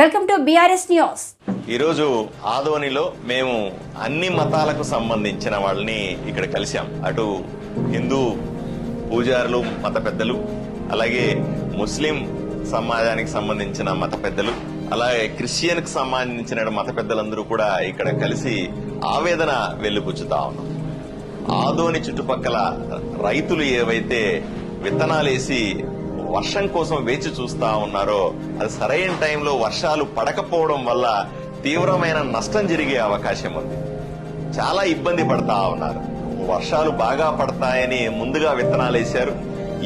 Welcome to BRS news. ఈరోజు ఆదోనిలో మేము అన్ని మతాలకు సంబంధించిన వాళ్ళని ఇక్కడ కలిశాం. అటు హిందూ పూజారులు, మత పెద్దలు, అలాగే ముస్లిం సమాజానికి సంబంధించిన మత పెద్దలు, అలాగే క్రిస్టియన్ కు సంబంధించిన మత పెద్దలందరూ కూడా ఇక్కడ కలిసి ఆవేదన వెళ్లిపుచ్చుతా ఉన్నాం. ఆదోని చుట్టుపక్కల రైతులు ఏవైతే విత్తనాలేసి వర్షం కోసం వేచి చూస్తా ఉన్నారో అది సరైన టైంలో వర్షాలు పడకపోవడం వల్ల తీవ్రమైన నష్టం జరిగే అవకాశం ఉంది. చాలా ఇబ్బంది పడతా ఉన్నారు. వర్షాలు బాగా పడతాయని ముందుగా విత్తనాలు వేశారు.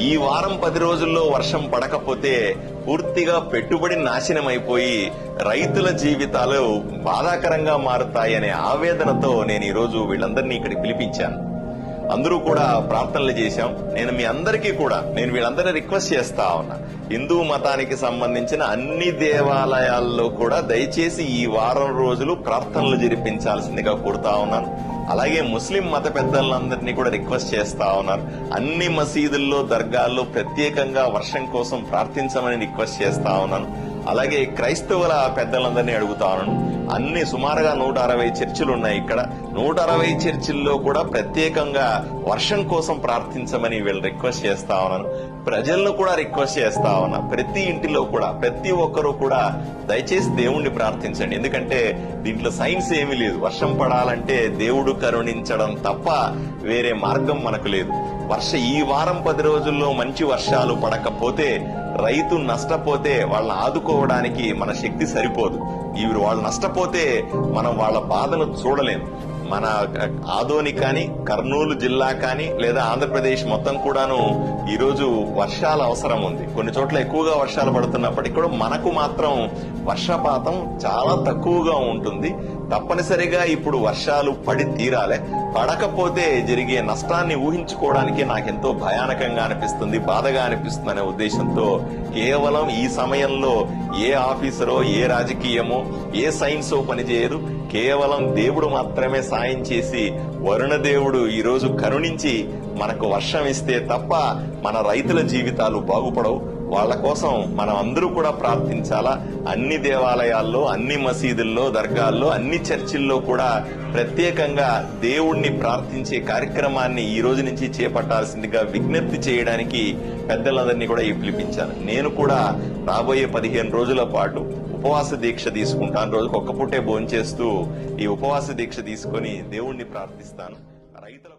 ఈ వారం 10 రోజుల్లో వర్షం పడకపోతే పూర్తిగా పెట్టుబడి నాశనం అయిపోయి రైతుల జీవితాలు బాధాకరంగా మారుతాయనే ఆవేదనతో నేను ఈరోజు వీళ్ళందరినీ ఇక్కడికి పిలిపించాను. అందరూ కూడా ప్రార్థనలు చేశాం. నేను వీళ్ళందరినీ రిక్వెస్ట్ చేస్తా ఉన్నా, హిందూ మతానికి సంబంధించిన అన్ని దేవాలయాల్లో కూడా దయచేసి ఈ వారం రోజులు ప్రార్థనలు జరిపించాల్సిందిగా కోరుతా ఉన్నాను. అలాగే ముస్లిం మత పెద్దలందరినీ కూడా రిక్వెస్ట్ చేస్తా ఉన్నారు. అన్ని మసీదుల్లో, దర్గాల్లో ప్రత్యేకంగా వర్షం కోసం ప్రార్థించమని రిక్వెస్ట్ చేస్తా ఉన్నాను. అలాగే క్రైస్తవుల పెద్దలందరినీ అడుగుతా ఉన్నాను. అన్ని సుమారుగా 160 చర్చిలు ఉన్నాయి. ఇక్కడ 160 చర్చిల్లో కూడా ప్రత్యేకంగా వర్షం కోసం ప్రార్థించమని వీళ్ళు రిక్వెస్ట్ చేస్తా ఉన్నాను. ప్రజలను కూడా రిక్వెస్ట్ చేస్తా ఉన్నా, ప్రతి ఇంటిలో కూడా ప్రతి ఒక్కరూ కూడా దయచేసి దేవుణ్ణి ప్రార్థించండి. ఎందుకంటే దీంట్లో సైన్స్ ఏమీ లేదు. వర్షం పడాలంటే దేవుడు కరుణించడం తప్ప వేరే మార్గం మనకు లేదు. ఈ వారం 10 రోజుల్లో మంచి వర్షాలు పడకపోతే రైతు నష్టపోతే వాళ్ళని ఆదుకోవడానికి మన శక్తి సరిపోదు. వాళ్ళు నష్టపోతే మనం వాళ్ళ బాధను చూడలేము. మన ఆదోని కానీ, కర్నూలు జిల్లా కానీ, లేదా ఆంధ్రప్రదేశ్ మొత్తం కూడాను ఈరోజు వర్షాల అవసరం ఉంది. కొన్ని చోట్ల ఎక్కువగా వర్షాలు పడుతున్నప్పటికీ కూడా మనకు మాత్రం వర్షపాతం చాలా తక్కువగా ఉంటుంది. తప్పనిసరిగా ఇప్పుడు వర్షాలు పడి తీరాలే. పడకపోతే జరిగే నష్టాన్ని ఊహించుకోవడానికి నాకెంతో భయానకంగా అనిపిస్తుంది, బాధగా అనిపిస్తుంది అనే ఉద్దేశంతో కేవలం ఈ సమయంలో ఏ ఆఫీసరో, ఏ రాజకీయమో, ఏ సైన్సో పనిచేయరు. కేవలం దేవుడు మాత్రమే సాయం చేసి, వరుణ దేవుడు ఈరోజు కరుణించి మనకు వర్షం ఇస్తే తప్ప మన రైతుల జీవితాలు బాగుపడవు. వాళ్ళ కోసం మనం అందరూ కూడా ప్రార్థించాలా. అన్ని దేవాలయాల్లో, అన్ని మసీదుల్లో, దర్గాల్లో, అన్ని చర్చిల్లో కూడా ప్రత్యేకంగా దేవుణ్ణి ప్రార్థించే కార్యక్రమాన్ని ఈ రోజు నుంచి చేపట్టాల్సిందిగా విజ్ఞప్తి చేయడానికి పెద్దలందరినీ కూడా పిలిపించాను. నేను కూడా రాబోయే 15 రోజుల పాటు ఉపవాస దీక్ష తీసుకుంటాను. రోజుకు ఒక్క పూటే భోంచేస్తూ ఈ ఉపవాస దీక్ష తీసుకుని దేవుణ్ణి ప్రార్థిస్తాను. రైతుల